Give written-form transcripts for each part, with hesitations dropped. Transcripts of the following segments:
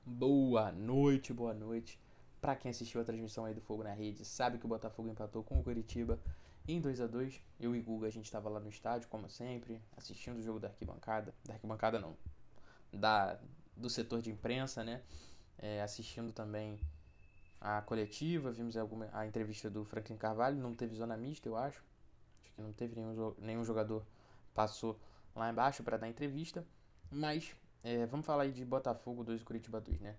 Boa noite, boa noite. Pra quem assistiu a transmissão aí do Fogo na Rede, sabe que o Botafogo empatou com o Coritiba em 2-2. Eu e Guga, a gente tava lá no estádio, como sempre, assistindo o jogo da arquibancada. Da arquibancada não, da, do setor de imprensa, né? Assistindo também a coletiva, vimos a entrevista do Franklin Carvalho, não teve zona mista, eu acho. Acho que não teve nenhum jogador passou lá embaixo para dar entrevista. Mas vamos falar aí de Botafogo 2 e Curitiba 2, né?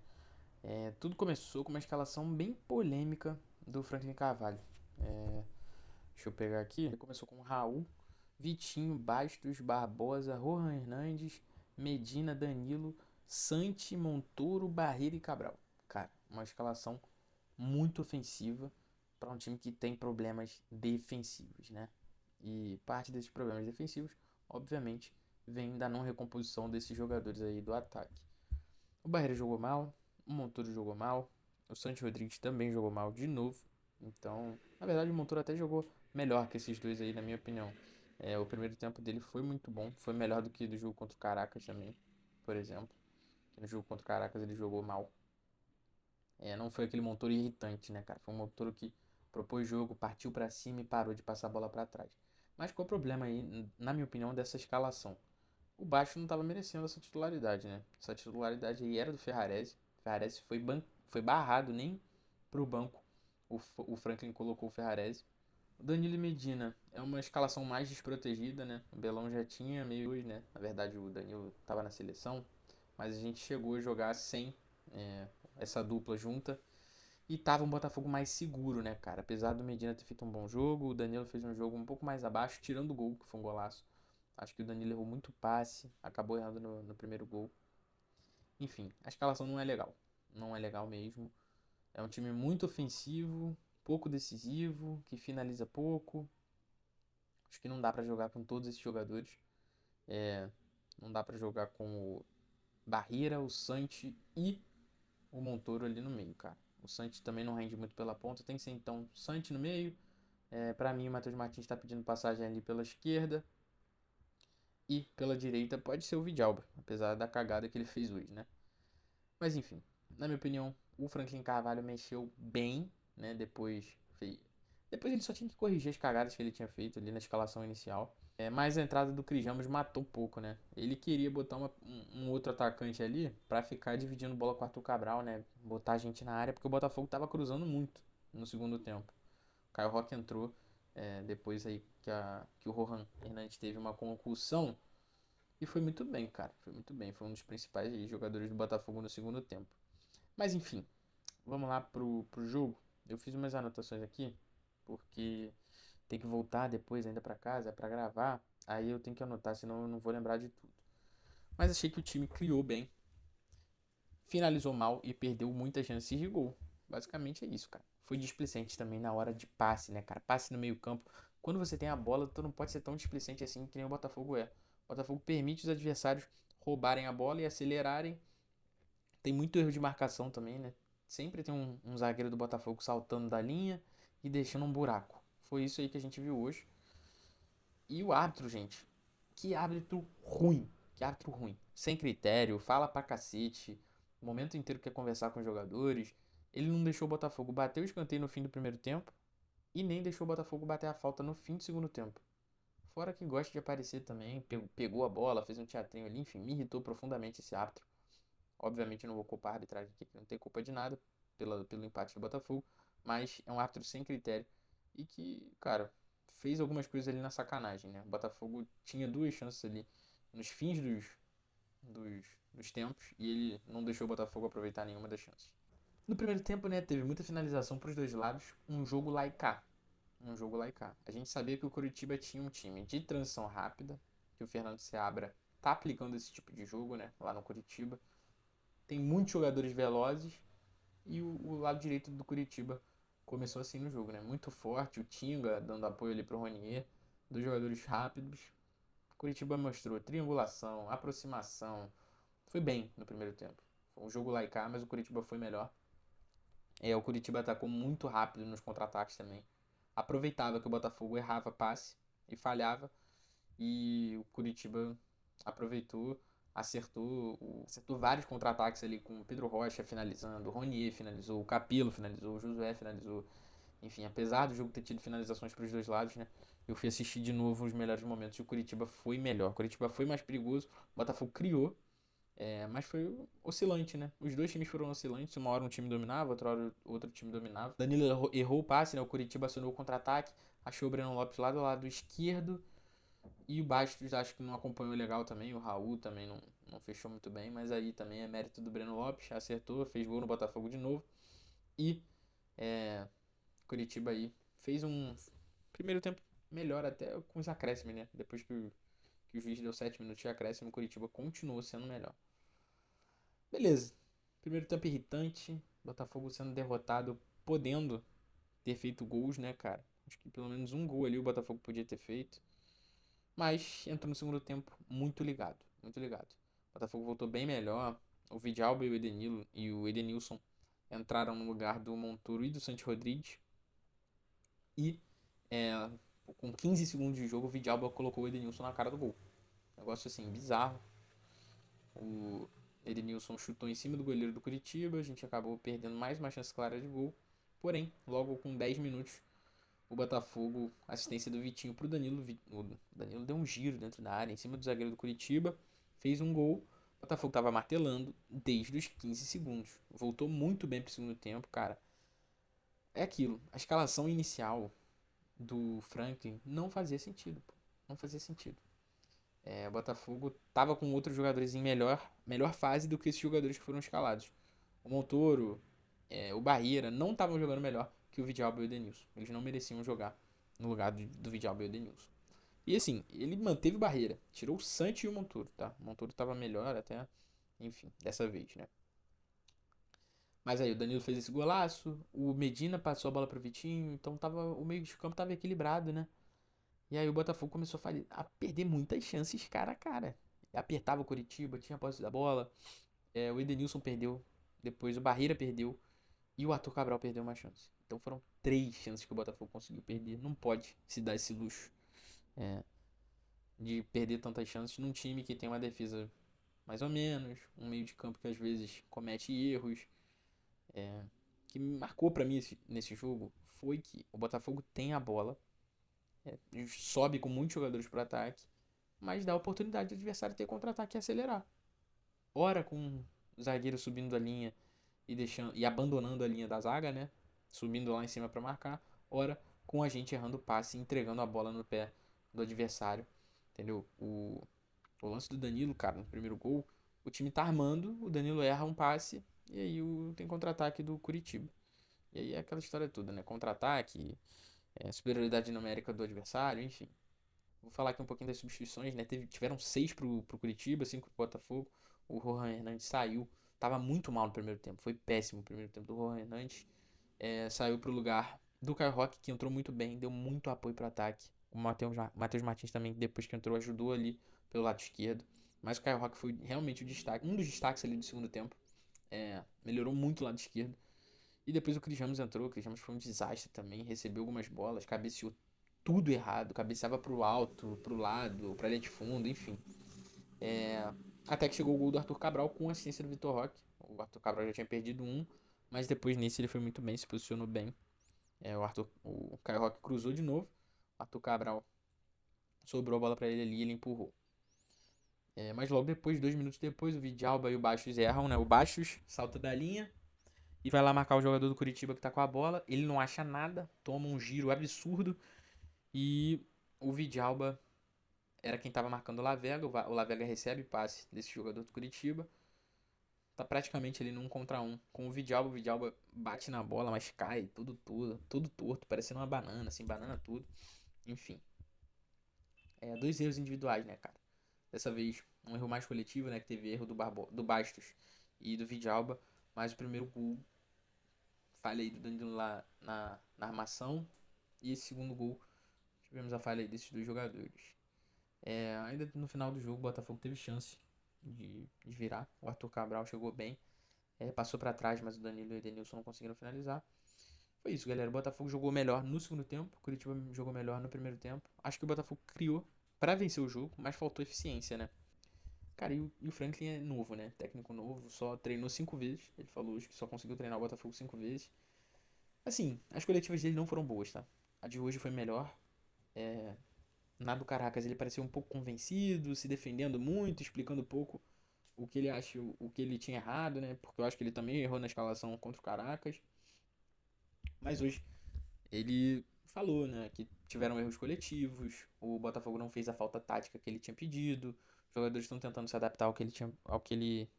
Tudo começou com uma escalação bem polêmica do Franklin Carvalho. Deixa eu pegar aqui. Ele começou com Raul, Vitinho, Bastos, Barbosa, Rohan Hernandes, Medina, Danilo, Santi, Montoro, Barreira e Cabral. Cara, uma escalação muito ofensiva para um time que tem problemas defensivos, né? E parte desses problemas defensivos, obviamente, vem da não recomposição desses jogadores aí do ataque. O Barreira jogou mal, o Montoro jogou mal, o Santos Rodrigues também jogou mal de novo. Então, na verdade, o Montoro até jogou melhor que esses dois aí, na minha opinião. O primeiro tempo dele foi muito bom, foi melhor do que do jogo contra o Caracas também, por exemplo. Que no jogo contra o Caracas ele jogou mal. Não foi aquele Montoro irritante, né, cara? Foi um Montoro que propôs jogo, partiu pra cima e parou de passar a bola pra trás. Mas qual é o problema aí, na minha opinião, dessa escalação? O Baixo não estava merecendo essa titularidade, né? Essa titularidade aí era do Ferrarese. O Ferrarese foi barrado nem pro banco. O Franklin colocou o Ferrarese. O Danilo Medina é uma escalação mais desprotegida, né? O Belão já tinha meio hoje, né? Na verdade, o Danilo estava na seleção, mas a gente chegou a jogar sem é, essa dupla junta. E tava um Botafogo mais seguro, né, cara? Apesar do Medina ter feito um bom jogo, o Danilo fez um jogo um pouco mais abaixo, tirando o gol, que foi um golaço. Acho que o Danilo errou muito passe, acabou errando no primeiro gol. Enfim, a escalação não é legal. Não é legal mesmo. É um time muito ofensivo, pouco decisivo, que finaliza pouco. Acho que não dá pra jogar com todos esses jogadores. Não dá pra jogar com o Barreira, o Santi e o Montoro ali no meio, cara. O Santi também não rende muito pela ponta. Tem que ser então o Santi no meio. Para mim, o Matheus Martins está pedindo passagem ali pela esquerda. E pela direita pode ser o Vidalba, apesar da cagada que ele fez hoje, né? Mas enfim, na minha opinião, o Franklin Carvalho mexeu bem, né? Depois ele só tinha que corrigir as cagadas que ele tinha feito ali na escalação inicial. Mas a entrada do Cris Ramos matou um pouco, né? Ele queria botar um outro atacante ali pra ficar dividindo bola com o Arthur Cabral, né? Botar a gente na área, porque o Botafogo tava cruzando muito no segundo tempo. O Caio Roque entrou depois aí que o Rohan Hernandes teve uma concussão. E foi muito bem, cara. Foi muito bem. Foi um dos principais jogadores do Botafogo no segundo tempo. Mas enfim, vamos lá pro jogo. Eu fiz umas anotações aqui, porque tem que voltar depois ainda pra casa pra gravar. Aí eu tenho que anotar, senão eu não vou lembrar de tudo. Mas achei que o time criou bem, finalizou mal e perdeu muitas chances de gol. Basicamente é isso, cara. Foi displicente também na hora de passe, né, cara? Passe no meio-campo. Quando você tem a bola, tu não pode ser tão displicente assim que nem o Botafogo é. O Botafogo permite os adversários roubarem a bola e acelerarem. Tem muito erro de marcação também, né? Sempre tem um zagueiro do Botafogo saltando da linha e deixando um buraco. Foi isso aí que a gente viu hoje. E o árbitro, gente. Que árbitro ruim. Que árbitro ruim. Sem critério, fala pra cacete. O momento inteiro quer conversar com os jogadores. Ele não deixou o Botafogo bater o escanteio no fim do primeiro tempo. E nem deixou o Botafogo bater a falta no fim do segundo tempo. Fora que gosta de aparecer também. Pegou a bola, fez um teatrinho ali. Enfim, me irritou profundamente esse árbitro. Obviamente eu não vou culpar a arbitragem aqui, que não tem culpa de nada pelo empate do Botafogo. Mas é um árbitro sem critério. E que, cara, fez algumas coisas ali na sacanagem, né? O Botafogo tinha duas chances ali nos fins dos tempos e ele não deixou o Botafogo aproveitar nenhuma das chances. No primeiro tempo, né, teve muita finalização para os dois lados, um jogo lá e cá. Um jogo lá e cá. A gente sabia que o Curitiba tinha um time de transição rápida, que o Fernando Seabra tá aplicando esse tipo de jogo, né, lá no Curitiba. Tem muitos jogadores velozes e o lado direito do Curitiba começou assim no jogo, né? Muito forte, o Tinga dando apoio ali pro Ronier, dos jogadores rápidos. O Curitiba mostrou triangulação, aproximação. Foi bem no primeiro tempo. Foi um jogo lá e cá, mas o Curitiba foi melhor. O Curitiba atacou muito rápido nos contra-ataques também. Aproveitava que o Botafogo errava passe e falhava. E o Curitiba aproveitou. acertou vários contra-ataques ali com o Pedro Rocha finalizando, o Ronier finalizou, o Capello finalizou, o Josué finalizou. Enfim, apesar do jogo ter tido finalizações para os dois lados, né? Eu fui assistir de novo os melhores momentos e o Curitiba foi melhor. O Curitiba foi mais perigoso, o Botafogo criou, mas foi oscilante, né? Os dois times foram oscilantes. Uma hora um time dominava, outra hora outro time dominava. Danilo errou o passe, né? O Curitiba acionou o contra-ataque, achou o Breno Lopes lá do lado esquerdo. E o Bastos acho que não acompanhou legal também. O Raul também não fechou muito bem. Mas aí também é mérito do Breno Lopes. Acertou, fez gol no Botafogo de novo. E Curitiba aí fez um primeiro tempo melhor até com os acréscimos, né? Depois que o juiz deu 7 minutos de acréscimo, o Curitiba continuou sendo melhor. Beleza. Primeiro tempo irritante. Botafogo sendo derrotado, podendo ter feito gols, né, cara? Acho que pelo menos um gol ali o Botafogo podia ter feito. Mas entrou no segundo tempo muito ligado. Muito ligado. O Botafogo voltou bem melhor. O Vidalba e o Edenilson entraram no lugar do Montoro e do Santi Rodrigues. E com 15 segundos de jogo, o Vidalba colocou o Edenilson na cara do gol. Negócio assim, bizarro. O Edenilson chutou em cima do goleiro do Curitiba. A gente acabou perdendo mais uma chance clara de gol. Porém, logo com 10 minutos, o Botafogo, assistência do Vitinho pro Danilo. O Danilo deu um giro dentro da área, em cima do zagueiro do Curitiba. Fez um gol. O Botafogo tava martelando desde os 15 segundos. Voltou muito bem pro segundo tempo, cara. É aquilo. A escalação inicial do Franklin não fazia sentido, pô. Não fazia sentido. O Botafogo tava com outros jogadores em melhor fase do que esses jogadores que foram escalados. O Montoro, o Barreira não estavam jogando melhor que o Vidalba e o Edenilson. Eles não mereciam jogar no lugar do Vidalba e o Edenilson. E assim, ele manteve o Barreira, tirou o Santi e o Montoro, tá? O Montoro tava melhor até, enfim, dessa vez, né? Mas aí o Danilo fez esse golaço, o Medina passou a bola pro Vitinho, então o meio de campo tava equilibrado, né? E aí o Botafogo começou a perder muitas chances cara a cara. Apertava o Curitiba, tinha a posse da bola. O Edenilson perdeu. Depois o Barreira perdeu. E o Arthur Cabral perdeu uma chance. Então foram 3 chances que o Botafogo conseguiu perder. Não pode se dar esse luxo de perder tantas chances num time que tem uma defesa mais ou menos. Um meio de campo que às vezes comete erros. O que me marcou pra mim nesse jogo foi que o Botafogo tem a bola. Sobe com muitos jogadores pro ataque. Mas dá a oportunidade do adversário ter contra-ataque e acelerar. Ora com o zagueiro subindo a linha e abandonando a linha da zaga, né? Subindo lá em cima para marcar. Ora com a gente errando o passe e entregando a bola no pé do adversário. Entendeu? O lance do Danilo, cara, no primeiro gol, o time tá armando, o Danilo erra um passe e aí tem contra-ataque do Curitiba. E aí é aquela história toda, né? Contra-ataque, superioridade numérica do adversário, enfim. Vou falar aqui um pouquinho das substituições, né? Tiveram 6 pro Curitiba, 5 pro Botafogo. O Rohan Hernandes saiu. Tava muito mal no primeiro tempo. Foi péssimo o primeiro tempo do Rohan Hernandes. Saiu pro lugar do Caio Roque, que entrou muito bem, deu muito apoio pro ataque. O Matheus Martins também, depois que entrou, ajudou ali pelo lado esquerdo. Mas o Caio Roque foi realmente o destaque, um dos destaques ali do segundo tempo. Melhorou muito o lado esquerdo. E depois o Cris Ramos entrou. O Cris Ramos foi um desastre também. Recebeu algumas bolas, cabeceou tudo errado. Cabeceava pro alto, pro lado, pra linha de fundo, enfim. Até que chegou o gol do Arthur Cabral com assistência do Vitor Roque. O Arthur Cabral já tinha perdido um, mas depois nesse ele foi muito bem, se posicionou bem. O Caio Roque cruzou de novo. O Arthur Cabral sobrou a bola pra ele ali e ele empurrou. Mas logo depois, 2 minutos depois, o Vidalba e o Bastos erram, né? O Bastos salta da linha e vai lá marcar o jogador do Curitiba que tá com a bola. Ele não acha nada, toma um giro absurdo e o Vidalba era quem tava marcando o Lavega. O Lavega recebe passe desse jogador do Curitiba. Tá praticamente ali num contra um com o Vidalba bate na bola, mas cai tudo torto, parecendo uma banana, assim, banana tudo. Enfim, 2 erros individuais, né, cara? Dessa vez, um erro mais coletivo, né, que teve erro do Bastos e do Vidalba, mas o primeiro gol, falha aí do Danilo lá na armação, e esse segundo gol, tivemos a falha aí desses dois jogadores. Ainda no final do jogo, o Botafogo teve chance de virar. O Arthur Cabral chegou bem. Passou pra trás, mas o Danilo e o Edenilson não conseguiram finalizar. Foi isso, galera. O Botafogo jogou melhor no segundo tempo. O Curitiba jogou melhor no primeiro tempo. Acho que o Botafogo criou pra vencer o jogo, mas faltou eficiência, né? Cara, e o Franklin é novo, né? Técnico novo, só treinou 5 vezes. Ele falou hoje que só conseguiu treinar o Botafogo 5 vezes. Assim, as coletivas dele não foram boas, tá? A de hoje foi melhor. Na do Caracas ele pareceu um pouco convencido, se defendendo muito, explicando um pouco o que ele acha, o que ele tinha errado, né? Porque eu acho que ele também errou na escalação contra o Caracas. Mas hoje ele falou, né, que tiveram erros coletivos, o Botafogo não fez a falta tática que ele tinha pedido, os jogadores estão tentando se adaptar ao que ele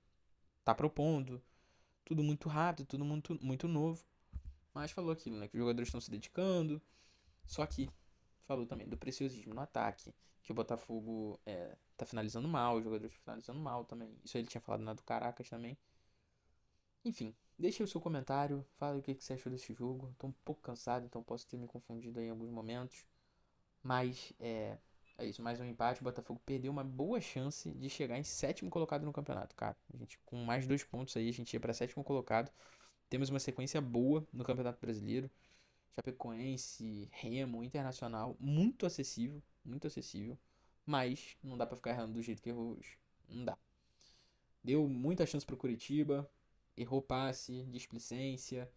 tá propondo. Tudo muito rápido, tudo muito novo. Mas falou aquilo, né? Que os jogadores estão se dedicando. Só que falou também do preciosismo no ataque. Que o Botafogo tá finalizando mal, os jogadores finalizando mal também. Isso ele tinha falado na do Caracas também. Enfim, deixe o seu comentário. Fala o que você achou desse jogo. Tô um pouco cansado, então posso ter me confundido aí em alguns momentos. Mas é isso, mais um empate. O Botafogo perdeu uma boa chance de chegar em sétimo colocado no campeonato, cara. A gente, com mais 2 pontos aí, a gente ia pra sétimo colocado. Temos uma sequência boa no Campeonato Brasileiro. Chapecoense, Remo, Internacional, muito acessível, muito acessível. Mas não dá pra ficar errando do jeito que errou hoje. Não dá. Deu muita chance pro Curitiba, errou passe, displicência,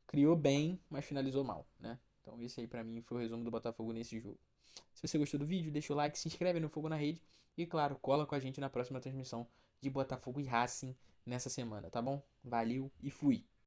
criou bem, mas finalizou mal, né? Então esse aí pra mim foi o resumo do Botafogo nesse jogo. Se você gostou do vídeo, deixa o like, se inscreve no Fogo na Rede e claro, cola com a gente na próxima transmissão de Botafogo e Racing nessa semana, tá bom? Valeu e fui!